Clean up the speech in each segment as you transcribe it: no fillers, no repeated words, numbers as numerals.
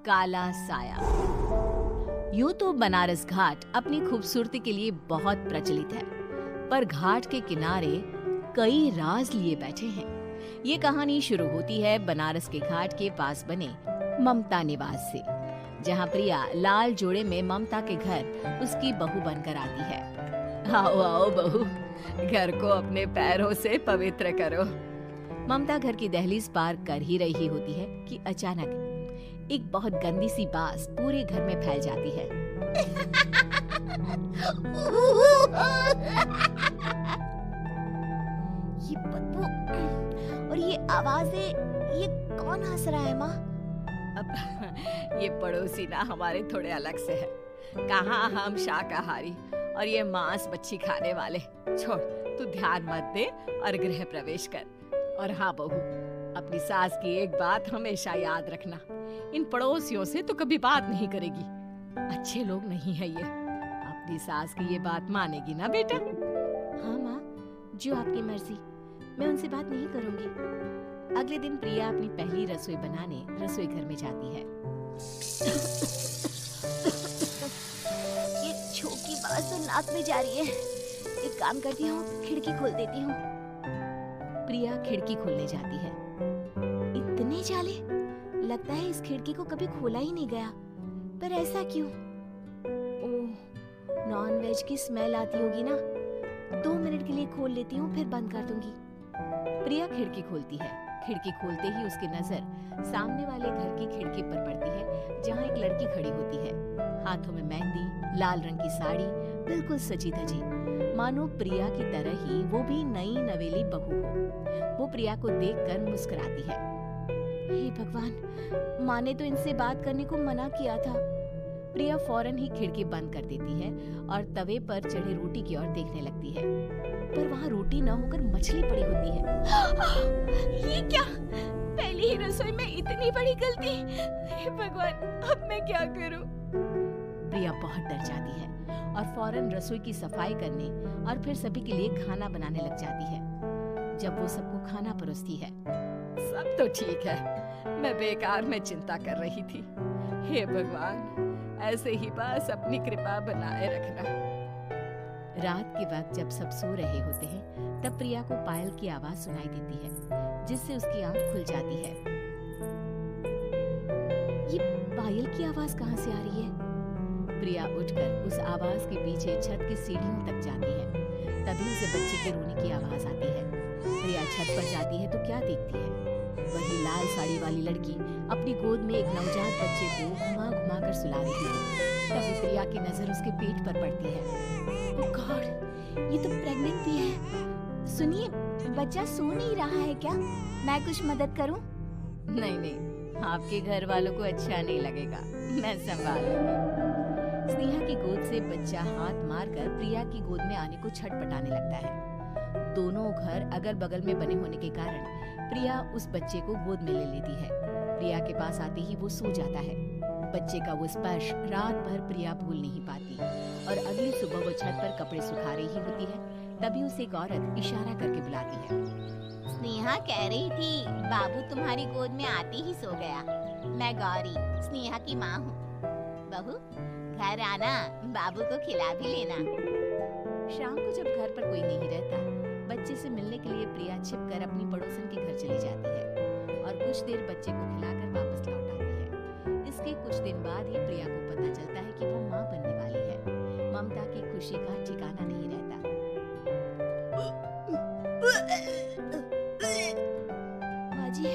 काला साया। यूं तो बनारस घाट अपनी खूबसूरती के लिए बहुत प्रचलित है, पर घाट के किनारे कई राज लिए बैठे हैं। ये कहानी शुरू होती है बनारस के घाट के पास बने ममता निवास से, जहाँ प्रिया लाल जोड़े में ममता के घर उसकी बहू बनकर आती है। आओ आओ बहू, घर को अपने पैरों से पवित्र करो। ममता घर की दहलीज पार कर ही रही होती है कि अचानक एक बहुत गंदी सी बास पूरे घर में फैल जाती है। ये बदबू और ये आवाजें, ये कौन हंस रहा है माँ? अब ये पड़ोसी ना हमारे थोड़े अलग से है। कहाँ हम शाकाहारी और ये मांस मच्छी खाने वाले। छोड़, तू ध्यान मत दे और गृह प्रवेश कर। और हाँ बहू, अपनी सास की एक बात हमेशा याद रखना, इन पड़ोसियों से तो कभी बात नहीं करेगी। अच्छे लोग नहीं है ये। अपनी सास की ये बात मानेगी ना बेटा? हाँ माँ, जो आपकी मर्जी, मैं उनसे बात नहीं करूंगी। अगले दिन प्रिया अपनी पहली रसोई बनाने रसोई घर में जाती है। ये छोकी बात तो नाक में जा रही है। एक काम करती हूँ, खिड़की खोल देती हूँ। प्रिया खिड़की खोलने जाती है। इतने जाले, लगता है इस खिड़की को कभी खोला ही नहीं गया। पर ऐसा क्यों? ओह, नॉन-वेज की स्मेल आती होगी ना। 2 मिनट के लिए खोल लेती हूँ, फिर बंद कर दूंगी। प्रिया खिड़की खोलती है। खिड़की खोलते ही उसकी नजर सामने वाले घर की खिड़की पर पड़ती है, जहाँ एक लड़की खड़ी होती है। हाथों में मेहंदी, लाल रंग की साड़ी, बिल्कुल सजी धजी, मानो प्रिया की तरह ही वो भी नई नवेली बहू हो। वो प्रिया को देखकर मुस्कुराती है। हे भगवान, माँ ने तो इनसे बात करने को मना किया था। प्रिया फौरन ही खिड़की बंद कर देती है और तवे पर चढ़े रोटी की ओर देखने लगती है, पर वहाँ रोटी न होकर मछली पड़ी होती है। ये क्या? पहली ही रसोई में इतनी बड़ी गलती। हे भगवान, अब मैं क्या करूं? प्रिया बहुत डर जाती है और फौरन रसोई की सफाई करने और फिर सभी के लिए खाना बनाने लग जाती है। जब वो सबको खाना परोसती है, सब तो ठीक है, मैं बेकार में चिंता कर रही थी। हे भगवान, ऐसे ही बस अपनी कृपा बनाए रखना। रात के वक्त जब सब सो रहे होते हैं, तब प्रिया को पायल की आवाज सुनाई देती है, जिससे उसकी आंख खुल जाती है। ये पायल की आवाज कहाँ से आ रही है? प्रिया उठकर उस आवाज के पीछे छत की सीढ़ियों तक जाती है। तभी उसे बच्चे के रोने की आवाज आती है। प्रिया छत पर जाती है तो क्या देखती है? वही लाल साड़ी वाली लड़की अपनी गोद में एक नवजात बच्चे को घुमा घुमा कर सुला रही है। तभी प्रिया की नजर उसके पेट पर पड़ती है। ओह गॉड, ये तो प्रेग्नेंट भी है। सुनिए, बच्चा सो नहीं रहा है क्या? मैं कुछ मदद करूं? नहीं नहीं, आपके घर वालों को अच्छा नहीं लगेगा, मैं संभाल लूंगी। स्नेहा की गोद से बच्चा हाथ मारकर प्रिया की गोद में आने को छटपटाने लगता है। दोनों घर अगल बगल में बने होने के कारण प्रिया उस बच्चे को गोद में ले लेती है। प्रिया के पास आते ही वो सो जाता है। बच्चे का वो स्पर्श रात भर प्रिया भूल नहीं पाती और अगली सुबह वो छत पर कपड़े सुखा रही होती है। तभी उसे एक औरत इशारा करके बुलाती है। स्नेहा कह रही थी बाबू तुम्हारी गोद में आते ही सो गया। मैं गौरी, स्नेहा की माँ हूँ। बहू, घर आना, बाबू को खिला भी लेना। शाम को जब घर पर कोई नहीं रहता, बच्चे से मिलने के लिए प्रिया छिपकर अपनी पड़ोसन के घर चली जाती है और कुछ देर बच्चे को खिलाकर वापस लौट आती है। इसके कुछ दिन बाद ही प्रिया को पता चलता है कि वो माँ बनने वाली है। ममता की खुशी का ठिकाना नहीं रहता। माँ जी,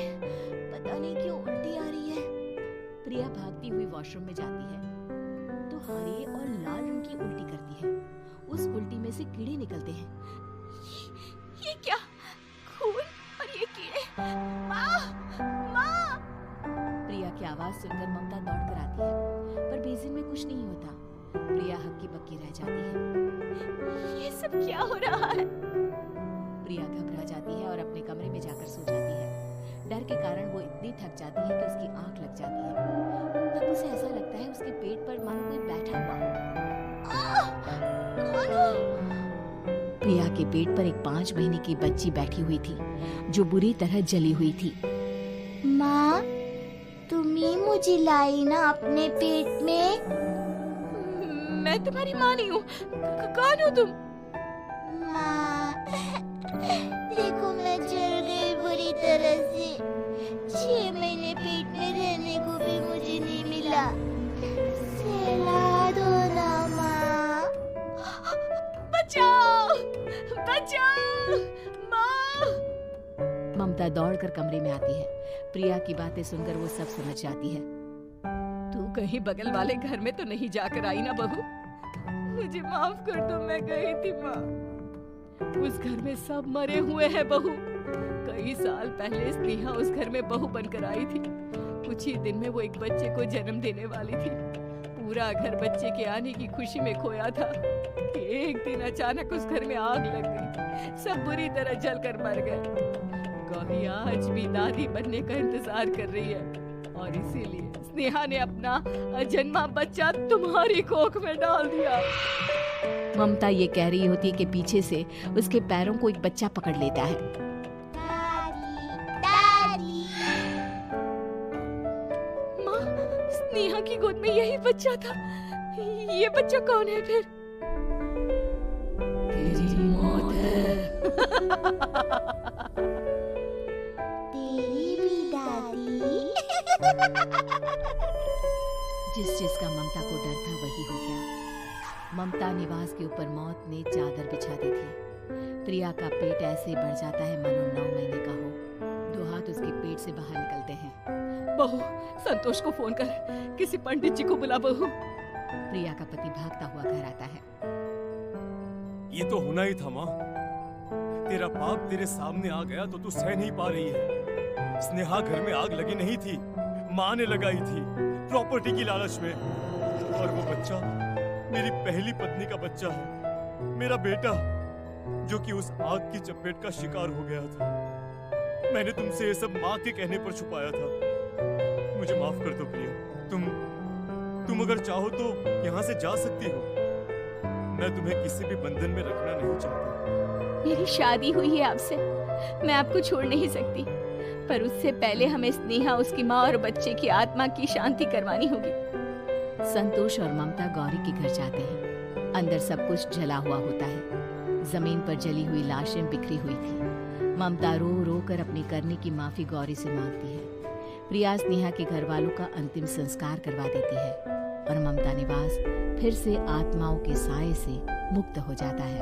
पता नहीं क्यों उल्टी आ रही है। प्रिया भागती हुई वॉशरूम में जाती है तो हरे और लाल रंग की उल्टी करती है। उस उल्टी में से कीड़े निकलते हैं। ये क्या? खून और ये कीड़े! माँ! माँ! प्रिया की आवाज सुनकर ममता दौड़ कर आती है, पर बेसिन में कुछ नहीं होता। प्रिया हक्की बक्की रह जाती है। ये सब क्या हो रहा है? प्रिया घबरा जाती है और अपने कमरे में जाकर सो जाती है। डर के कारण वो इतनी थक जाती है कि उसकी आंख लग जाती है। तब उसे ऐसा लगता है उसके पेट पर मानो कोई बैठा हुआ हो। कौन हो? प्रिया के पेट पर एक 5 महीने की बच्ची बैठी हुई थी, जो बुरी तरह जली हुई थी। माँ, तुम ही मुझे लाई ना अपने पेट में। मैं तुम्हारी माँ नहीं हूँ। कौन हो तुम? माँ, देखो मैं जल गई बुरी तरह से। 6 महीने पेट में रहने को भी मुझे नहीं मिला। सहला दो ना माँ। बचाओ, बचाओ, माँ। ममता दौड़कर कमरे में आती है। प्रिया की बातें सुनकर वो सब समझ जाती है। तू कहीं बगल वाले घर में तो नहीं जाकर आई ना बहू? मुझे माफ कर दो, मैं गई थी माँ। उस घर में सब मरे हुए हैं बहू। कई साल पहले स्नेहा उस घर में बहू बनकर आई थी। कुछ ही दिन में वो एक बच्चे को जन्म देने वाली थी। पूरा घर बच्चे के आने की खुशी में खोया था कि एक दिन अचानक उस घर में आग लग गई। सब बुरी तरह जलकर मर गए। गौरी आज भी दादी बनने का इंतजार कर रही है और इसीलिए स्नेहा ने अपना अजन्मा बच्चा तुम्हारी कोख में डाल दिया। ममता ये कह रही होती है कि पीछे से उसके पैरों को एक बच्चा पकड़ लेता है। दादी, माँ, स्नेहा की गोद में यही बच्चा था। ये बच्चा कौन है फिर? तेरी मौत है। तेरी भी दादी। जिस जिसका ममता को डर था वही हो गया। ममता निवास के ऊपर मौत ने चादर बिछा दी थी। प्रिया का पेट ऐसे बढ़ जाता है मानो 9 महीने का हो। 2 हाथ उसके पेट से बाहर निकलते हैं। बहू, संतोष को फोन कर, किसी पंडित जी को बुला बहू। प्रिया का पति भागता हुआ घर आता है। ये तो होना ही था माँ। तेरा पाप तेरे सामने आ गया तो तू सह नहीं पा रही है। स्नेहा घर में आग लगी नहीं थी, माँ ने लगाई थी प्रॉपर्टी की लालच में। और वो बच्चा मेरी पहली पत्नी का बच्चा है, मेरा बेटा, जो कि उस आग की चपेट का शिकार हो गया था। मैंने तुमसे ये सब माँ के कहने पर छुपाया था। मुझे माफ कर दो प्रिया। तुम अगर चाहो तो यहाँ से जा सकती हो। मैं तुम्हें किसी भी बंधन में रखना नहीं चाहता। मेरी शादी हुई है आपसे, मैं आपको छोड़ नहीं सकती, पर उससे पहले हमें स्नेहा, उसकी माँ और बच्चे की आत्मा की शांति करवानी होगी। संतोष और ममता गौरी के घर जाते हैं। अंदर सब कुछ जला हुआ होता है। जमीन पर जली हुई लाशें बिखरी हुई थी। ममता रो रो कर अपनी करने की माफी गौरी से मांगती है। प्रिया स्नेहा के घर वालों का अंतिम संस्कार करवा देती है और ममता निवास फिर से आत्माओं के साए से मुक्त हो जाता है।